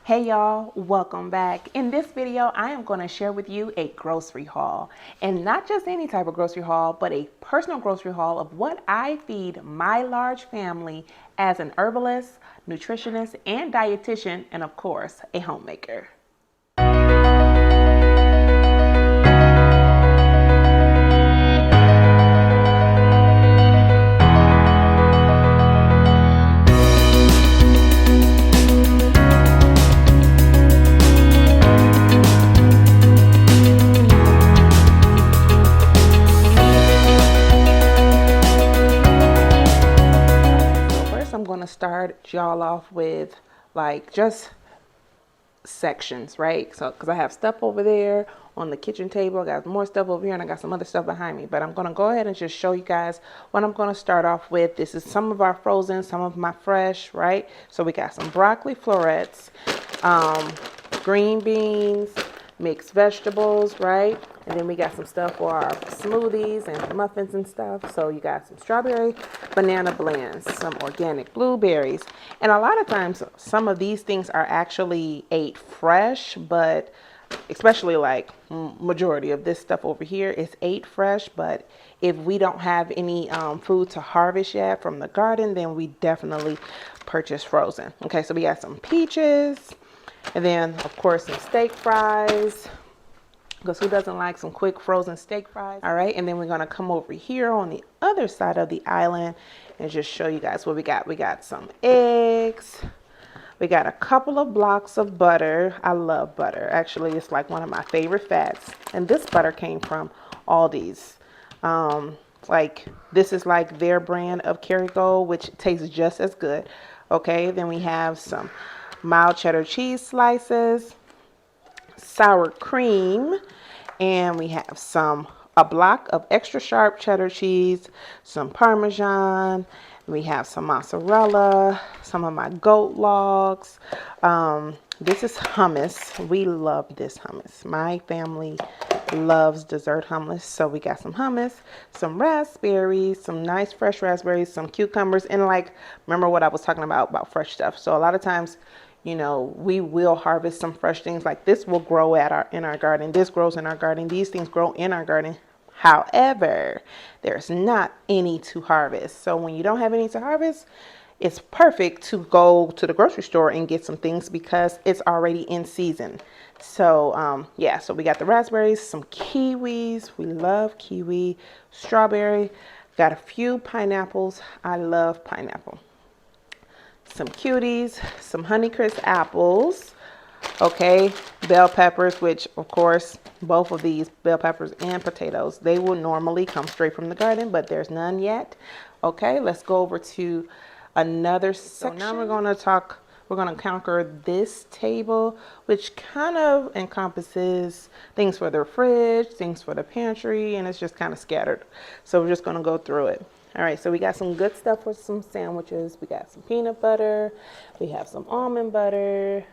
Hey y'all, welcome back. In this video, I am going to share with you a grocery haul, and not just any type of grocery haul, but a personal grocery haul of what I feed my large family as an herbalist, nutritionist, and dietitian, and of course, a homemaker. I'm going to start y'all off with like just sections, right? So because I have stuff over there on the kitchen table, I got more stuff over here, and I got some other stuff behind me, but I'm going to go ahead and just show you guys what I'm going to start off with. This is some of our frozen, some of my fresh, right? So we got some broccoli florets, green beans, mixed vegetables, right? And then we got some stuff for our smoothies and muffins and stuff. So you got some strawberry banana blends, some organic blueberries. And a lot of times some of these things are actually ate fresh, but especially like majority of this stuff over here is ate fresh. But if we don't have any food to harvest yet from the garden, then we definitely purchase frozen. Okay, so we got some peaches, and then of course some steak fries, because who doesn't like some quick frozen steak fries? All right, and then we're gonna come over here on the other side of the island and just show you guys what we got. We got some eggs. We got a couple of blocks of butter. I love butter. Actually, it's like one of my favorite fats. And this butter came from Aldi's. Like this is like their brand of Kerrygold, which tastes just as good. Okay, then we have some mild cheddar cheese slices, sour cream, and we have a block of extra sharp cheddar cheese, some Parmesan, we have some mozzarella, some of my goat logs. This is hummus. We love this hummus. My family loves dessert hummus. So we got some hummus, some raspberries, some nice fresh raspberries, some cucumbers, and like, remember what I was talking about fresh stuff. So a lot of times, you know, we will harvest some fresh things. Like this will grow in our garden. This grows in our garden. These things grow in our garden. However, there's not any to harvest. So when you don't have any to harvest, it's perfect to go to the grocery store and get some things because it's already in season. So yeah, so we got the raspberries, some kiwis. We love kiwi, strawberry. Got a few pineapples. I love pineapple. Some cuties, some Honeycrisp apples, okay, bell peppers, which of course both of these bell peppers and potatoes, they will normally come straight from the garden, but there's none yet. Okay, let's go over to another section. So now we're going to conquer this table, which kind of encompasses things for the fridge, things for the pantry, and it's just kind of scattered. So we're just going to go through it. All right, so we got some good stuff for some sandwiches. We got some peanut butter. We have some almond butter.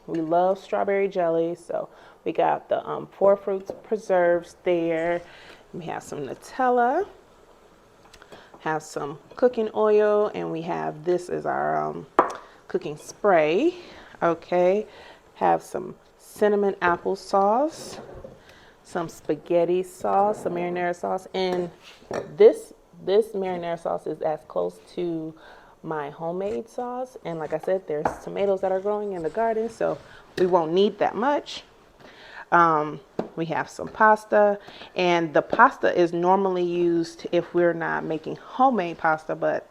We love strawberry jelly, so we got the 4 fruits preserves there. We have some Nutella, have some cooking oil, and we have, this is our cooking spray. Okay, have some cinnamon applesauce, some spaghetti sauce, some marinara sauce, and this marinara sauce is as close to my homemade sauce. And like I said, there's tomatoes that are growing in the garden, so we won't need that much. We have some pasta, and the pasta is normally used if we're not making homemade pasta, but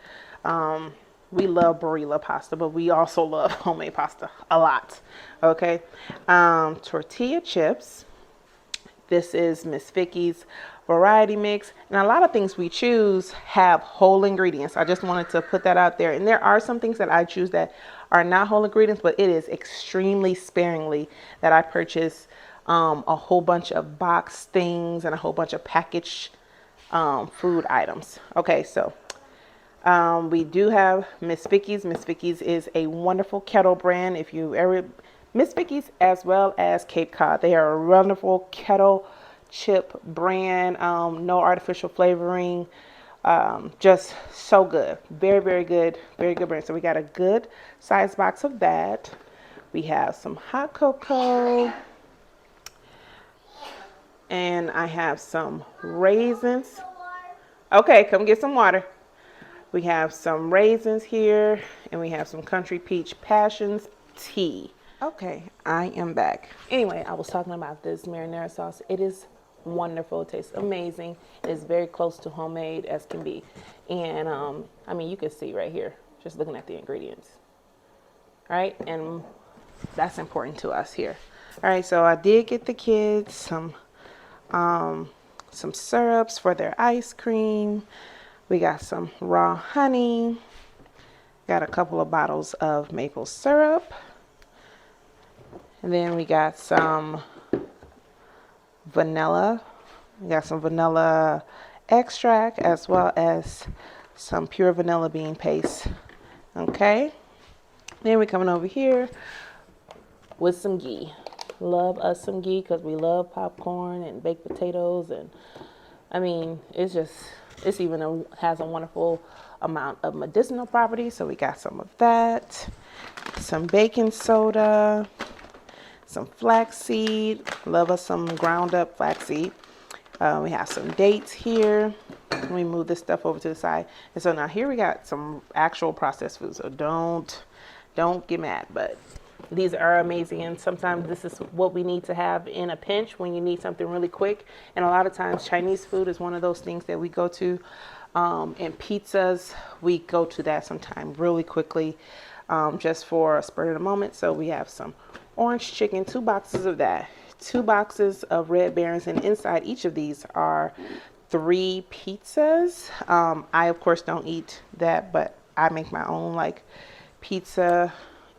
we love Barilla pasta, but we also love homemade pasta a lot. Okay, tortilla chips. This is Miss Vicky's variety mix, and a lot of things we choose have whole ingredients. I just wanted to put that out there. And there are some things that I choose that are not whole ingredients, but it is extremely sparingly that I purchase a whole bunch of box things and a whole bunch of packaged food items. Okay, so we do have Miss Vicky's. Miss Vicky's is a wonderful kettle brand. If you ever, Miss Vicky's as well as Cape Cod, they are a wonderful kettle chip brand. No artificial flavoring. Just so good. Very, very good. Very good brand. So we got a good size box of that. We have some hot cocoa. And I have some raisins. Okay, come get some water. We have some raisins here, and we have some Country Peach Passions tea. Okay, I am back. Anyway, I was talking about this marinara sauce. It is wonderful. It tastes amazing. It is very close to homemade as can be. And I mean, you can see right here, just looking at the ingredients. All right, and that's important to us here. All right, so I did get the kids some syrups for their ice cream. We got some raw honey. Got a couple of bottles of maple syrup. And then we got some vanilla. We got some vanilla extract as well as some pure vanilla bean paste. Okay. Then we're coming over here with some ghee. Love us some ghee because we love popcorn and baked potatoes. And I mean, it's even has a wonderful amount of medicinal properties. So we got some of that, some baking soda, some flaxseed. Love us some ground up flaxseed. We have some dates here. Let me move this stuff over to the side. And so now here we got some actual processed food. So don't get mad, but these are amazing. And sometimes this is what we need to have in a pinch when you need something really quick. And a lot of times Chinese food is one of those things that we go to. And pizzas, we go to that sometime really quickly, just for a spur of the moment. So we have some orange chicken, 2 boxes of that, 2 boxes of Red Barons, and inside each of these are 3 pizzas. I of course don't eat that, but I make my own like pizza.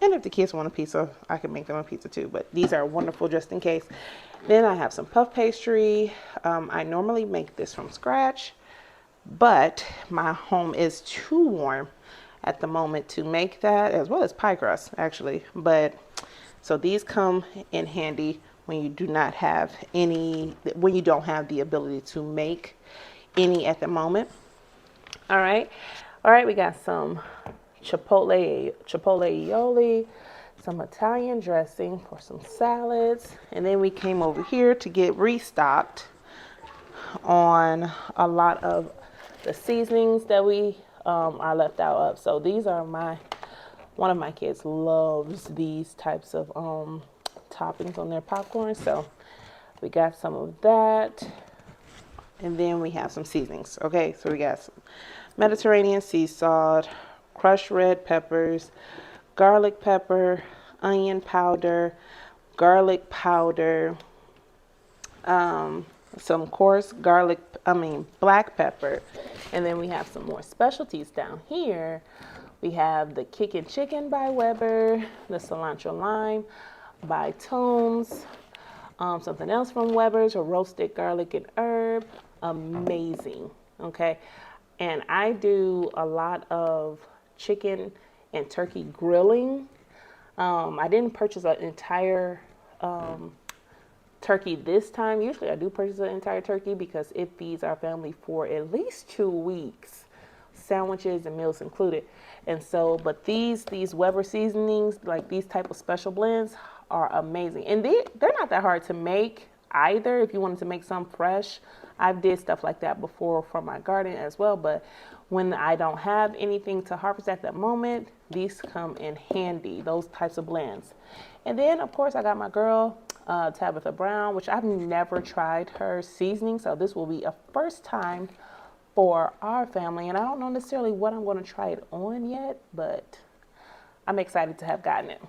And if the kids want a pizza, I can make them a pizza too. But these are wonderful just in case. Then I have some puff pastry. I normally make this from scratch, but my home is too warm at the moment to make that, as well as pie crust actually. But so these come in handy when you don't have the ability to make any at the moment. All right, we got some chipotle aioli, some Italian dressing for some salads, and then we came over here to get restocked on a lot of the seasonings that we are left out of. So these are one of my kids loves these types of toppings on their popcorn, so we got some of that. And then we have some seasonings. Okay, so we got some Mediterranean sea salt, crushed red peppers, garlic pepper, onion powder, garlic powder, some coarse black pepper. And then we have some more specialties down here. We have the Kickin' Chicken by Weber, the cilantro lime by Toombs, something else from Weber's, a roasted garlic and herb. Amazing. Okay. And I do a lot of chicken and turkey grilling. I didn't purchase an entire turkey this time. Usually I do purchase an entire turkey because it feeds our family for at least 2 weeks, sandwiches and meals included. And so, but these Weber seasonings, like these type of special blends, are amazing. And they're not that hard to make either. If you wanted to make some fresh, I've did stuff like that before for my garden as well. But when I don't have anything to harvest at that moment, these come in handy, those types of blends. And then of course I got my girl, Tabitha Brown, which I've never tried her seasoning. So this will be a first time for our family. And I don't know necessarily what I'm going to try it on yet, but I'm excited to have gotten it.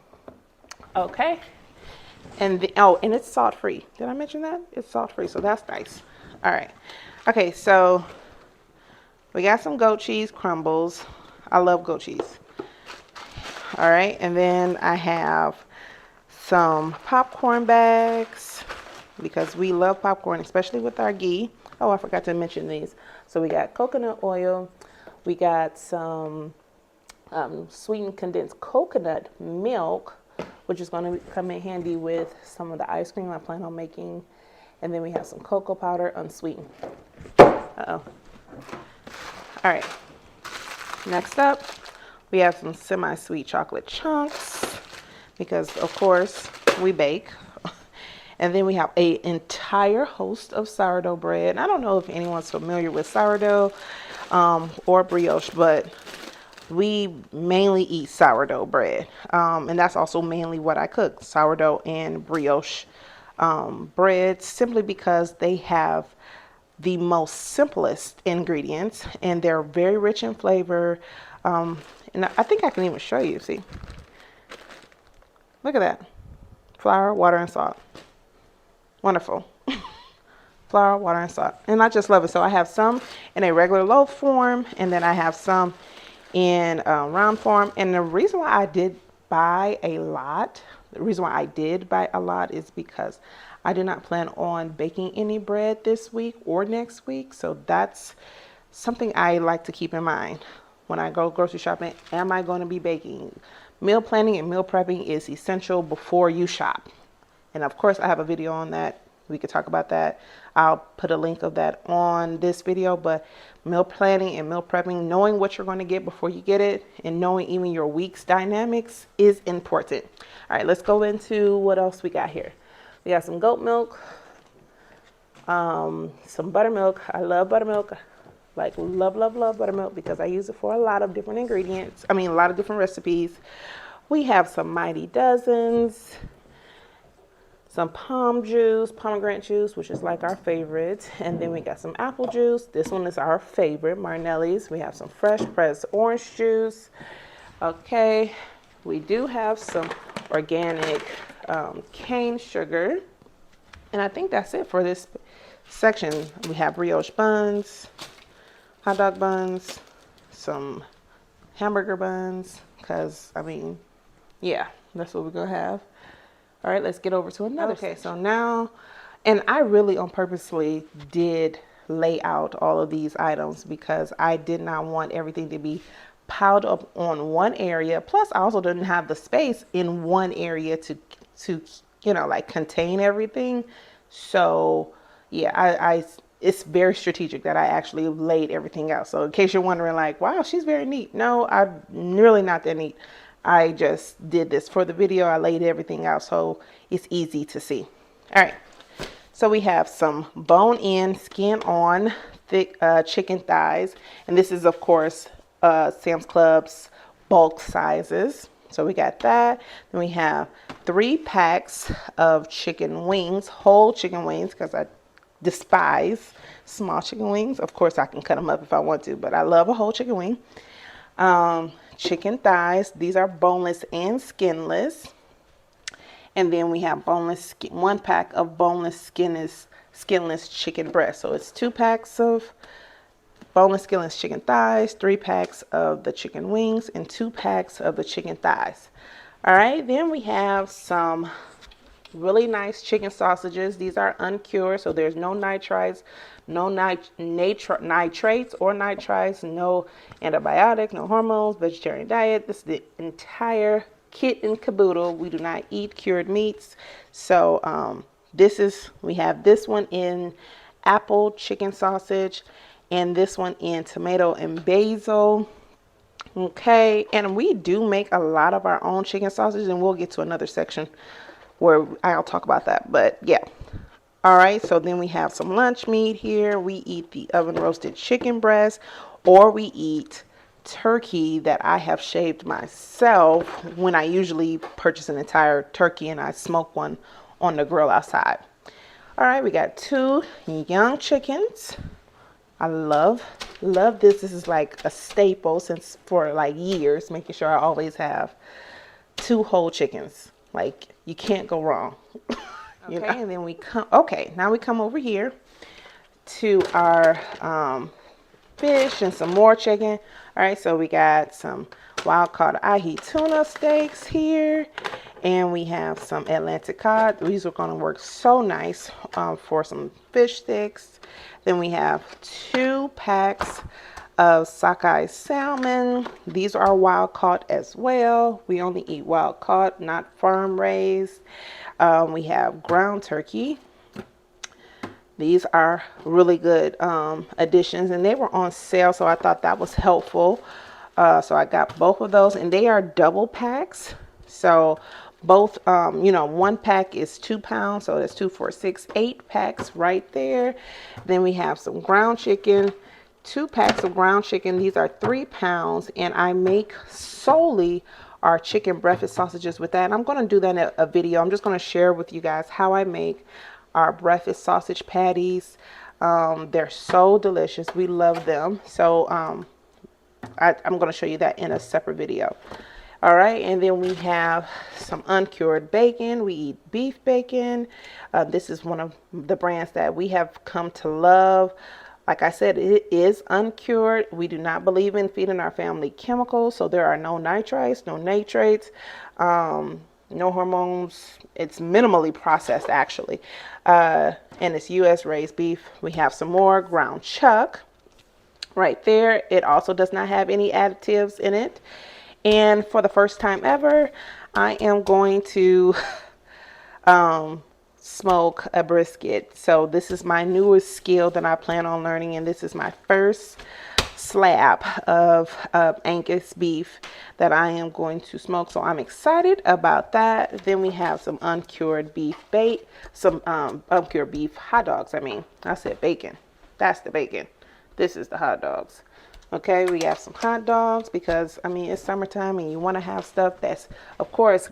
Okay. And and it's salt free. Did I mention that? It's salt free. So that's nice. All right. Okay. So we got some goat cheese crumbles. I love goat cheese. All right. And then I have some popcorn bags because we love popcorn, especially with our ghee. Oh, I forgot to mention these. So we got coconut oil. We got some sweetened condensed coconut milk, which is going to come in handy with some of the ice cream I plan on making. And then we have some cocoa powder unsweetened. Uh-oh. All right, next up, we have some semi-sweet chocolate chunks because, of course, we bake. And then we have an entire host of sourdough bread. I don't know if anyone's familiar with sourdough or brioche, but we mainly eat sourdough bread. And that's also mainly what I cook, sourdough and brioche bread, simply because they have the most simplest ingredients and they're very rich in flavor. And I think I can even show you, see. Look at that. Flour, water, and salt. Wonderful. Flour, water, and salt. And I just love it. So I have some in a regular loaf form, and then I have some in round form. And the reason why I did buy a lot, is because I do not plan on baking any bread this week or next week. So that's something I like to keep in mind when I go grocery shopping. Am I going to be baking? Meal planning and meal prepping is essential before you shop. And of course, I have a video on that. We could talk about that. I'll put a link of that on this video. But meal planning and meal prepping, knowing what you're going to get before you get it, and knowing even your week's dynamics is important. All right, let's go into what else we got here. We got some goat milk, some buttermilk. I love buttermilk. Like love buttermilk because I use it for a lot of different ingredients. A lot of different recipes. We have some Mighty Dozens, some pomegranate juice, which is like our favorite. And then we got some apple juice. This one is our favorite, Marnelli's. We have some fresh pressed orange juice. Okay, we do have some organic cane sugar. And I think that's it for this section. We have brioche buns, hot dog buns, some hamburger buns, because, yeah, that's what we're going to have. All right, let's get over to another. Okay, so now, and I really on purposely did lay out all of these items because I did not want everything to be piled up on one area. Plus, I also didn't have the space in one area to like contain everything. So, yeah, it's very strategic that I actually laid everything out. So in case you're wondering like, wow, she's very neat. No, I'm really not that neat. I just did this for the video. I laid everything out so it's easy to see. All right. So we have some bone-in, skin-on thick chicken thighs. And this is, of course, Sam's Club's bulk sizes. So we got that. Then we have 3 packs of chicken wings, whole chicken wings, because I despise small chicken wings. Of course, I can cut them up if I want to, but I love a whole chicken wing. Chicken thighs. These are boneless and skinless. And then we have 1 pack of boneless, skinless chicken breast. So it's 2 packs of boneless, skinless chicken thighs, 3 packs of the chicken wings, and 2 packs of the chicken thighs. All right, then we have some really nice chicken sausages. These are uncured, so there's no nitrites, no nitrates or nitrites, no antibiotics, no hormones, vegetarian diet. This is the entire kit and caboodle. We do not eat cured meats. So we have this one in apple chicken sausage and this one in tomato and basil. Okay, and we do make a lot of our own chicken sausage, and we'll get to another section where I'll talk about that, but yeah. All right, so then we have some lunch meat here. We eat the oven roasted chicken breast, or we eat turkey that I have shaved myself when I usually purchase an entire turkey and I smoke one on the grill outside. All right, we got 2 young chickens. I love this. This is like a staple since for like years, making sure I always have 2 whole chickens. Like, you can't go wrong. Okay, and then now we come over here to our fish and some more chicken. All right, so we got some wild caught ahi tuna steaks here, and we have some Atlantic cod. These are going to work so nice for some fish sticks. Then we have 2 packs of sockeye salmon. These are wild caught as well. We only eat wild caught, not farm raised. We have ground turkey, These are really good additions, and they were on sale, so I thought that was helpful. So I got both of those, and they are double packs. So both, one pack is 2 pounds, so that's 2, 4, 6, 8 packs right there. Then we have some ground chicken, 2 packs of ground chicken. These are 3 pounds, and I make solely our chicken breakfast sausages with that. And I'm going to do that in a video. I'm just going to share with you guys how I make our breakfast sausage patties. They're so delicious. We love them. So I'm going to show you that in a separate video. All right, and then we have some uncured bacon. We eat beef bacon. This is one of the brands that we have come to love. Like I said, it is uncured. We do not believe in feeding our family chemicals, so there are no nitrites, no nitrates, no hormones. It's minimally processed, actually. And it's U.S. raised beef. We have some more ground chuck right there. It also does not have any additives in it. And for the first time ever, I am going to smoke a brisket. So this is my newest skill that I plan on learning, and this is my first slab of Angus beef that I am going to smoke. So I'm excited about that. Then we have some uncured beef bait, some uncured beef hot dogs. I said bacon. That's the bacon. This is the hot dogs. Okay, we have some hot dogs because it's summertime and you want to have stuff that's, of course,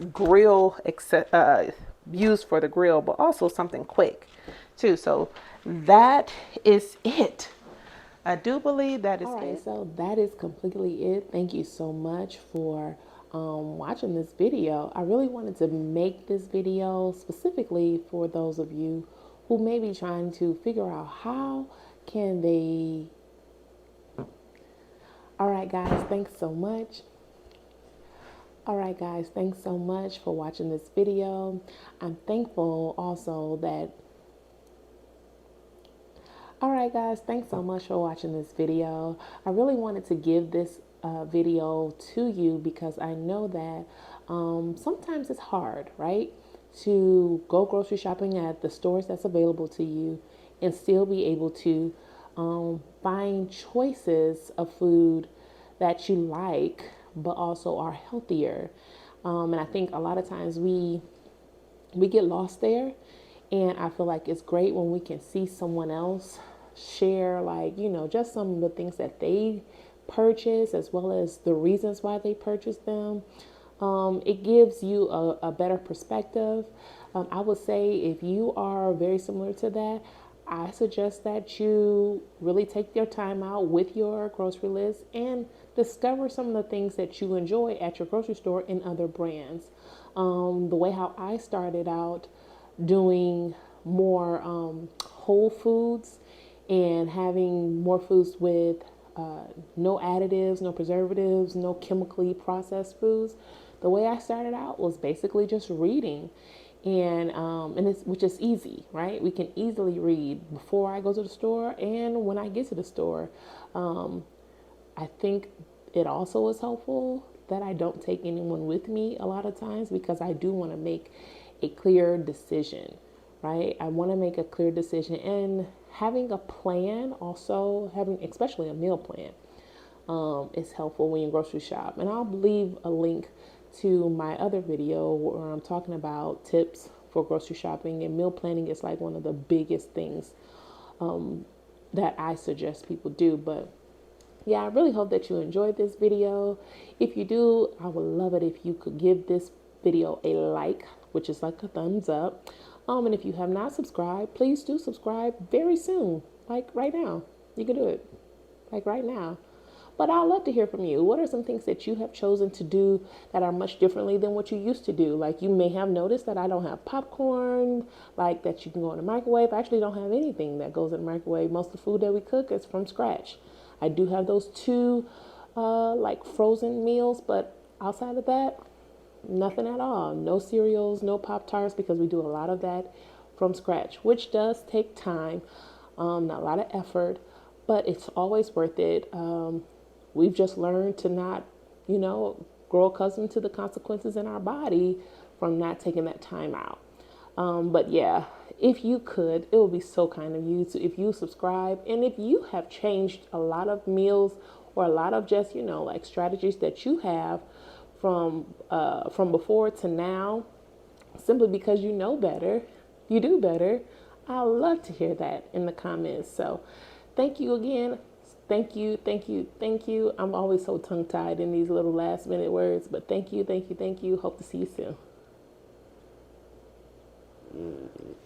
used for the grill, but also something quick too. So that is it. I do believe that is All right, it. so that is completely it. Thank you so much for watching this video. I really wanted to make this video specifically for those of you who may be trying to figure out how can they. All right, guys, thanks so much. All right, guys, thanks so much for watching this video. I'm thankful also that. All right, guys, thanks so much for watching this video. I really wanted to give this video to you because I know that sometimes it's hard, right, to go grocery shopping at the stores that's available to you and still be able to find choices of food that you like, but also are healthier. And I think a lot of times we get lost there, and I feel like it's great when we can see someone else share, like, just some of the things that they purchase as well as the reasons why they purchased them. It gives you a better perspective. I would say if you are very similar to that, I suggest that you really take your time out with your grocery list and discover some of the things that you enjoy at your grocery store in other brands. The way how I started out doing more whole foods and having more foods with no additives, no preservatives, no chemically processed foods. The way I started out was basically just reading, and it's, which is easy, right? We can easily read before I go to the store and when I get to the store. I think it also is helpful that I don't take anyone with me a lot of times because I do want to make a clear decision, right? I want to make a clear decision, and having a plan, also having especially a meal plan, is helpful when you grocery shop. And I'll leave a link to my other video where I'm talking about tips for grocery shopping, and meal planning is like one of the biggest things that I suggest people do. But yeah, I really hope that you enjoyed this video. If you do, I would love it if you could give this video a like, which is like a thumbs up. And if you have not subscribed, please do subscribe very soon, like right now. You can do it, like right now. But I'd love to hear from you. What are some things that you have chosen to do that are much differently than what you used to do? Like, you may have noticed that I don't have popcorn, like that you can go in the microwave. I actually don't have anything that goes in the microwave. Most of the food that we cook is from scratch. I do have those two like frozen meals, but outside of that, nothing at all. No cereals, no Pop-Tarts, because we do a lot of that from scratch, which does take time, not a lot of effort, but it's always worth it. We've just learned to not, grow accustomed to the consequences in our body from not taking that time out. But yeah, if you could, it would be so kind of you to, if you subscribe, and if you have changed a lot of meals or a lot of just, you know, like strategies that you have from before to now, simply because you know better, you do better. I love to hear that in the comments. So thank you again. Thank you, thank you, thank you. I'm always so tongue tied in these little last minute words, but thank you, thank you, thank you. Hope to see you soon.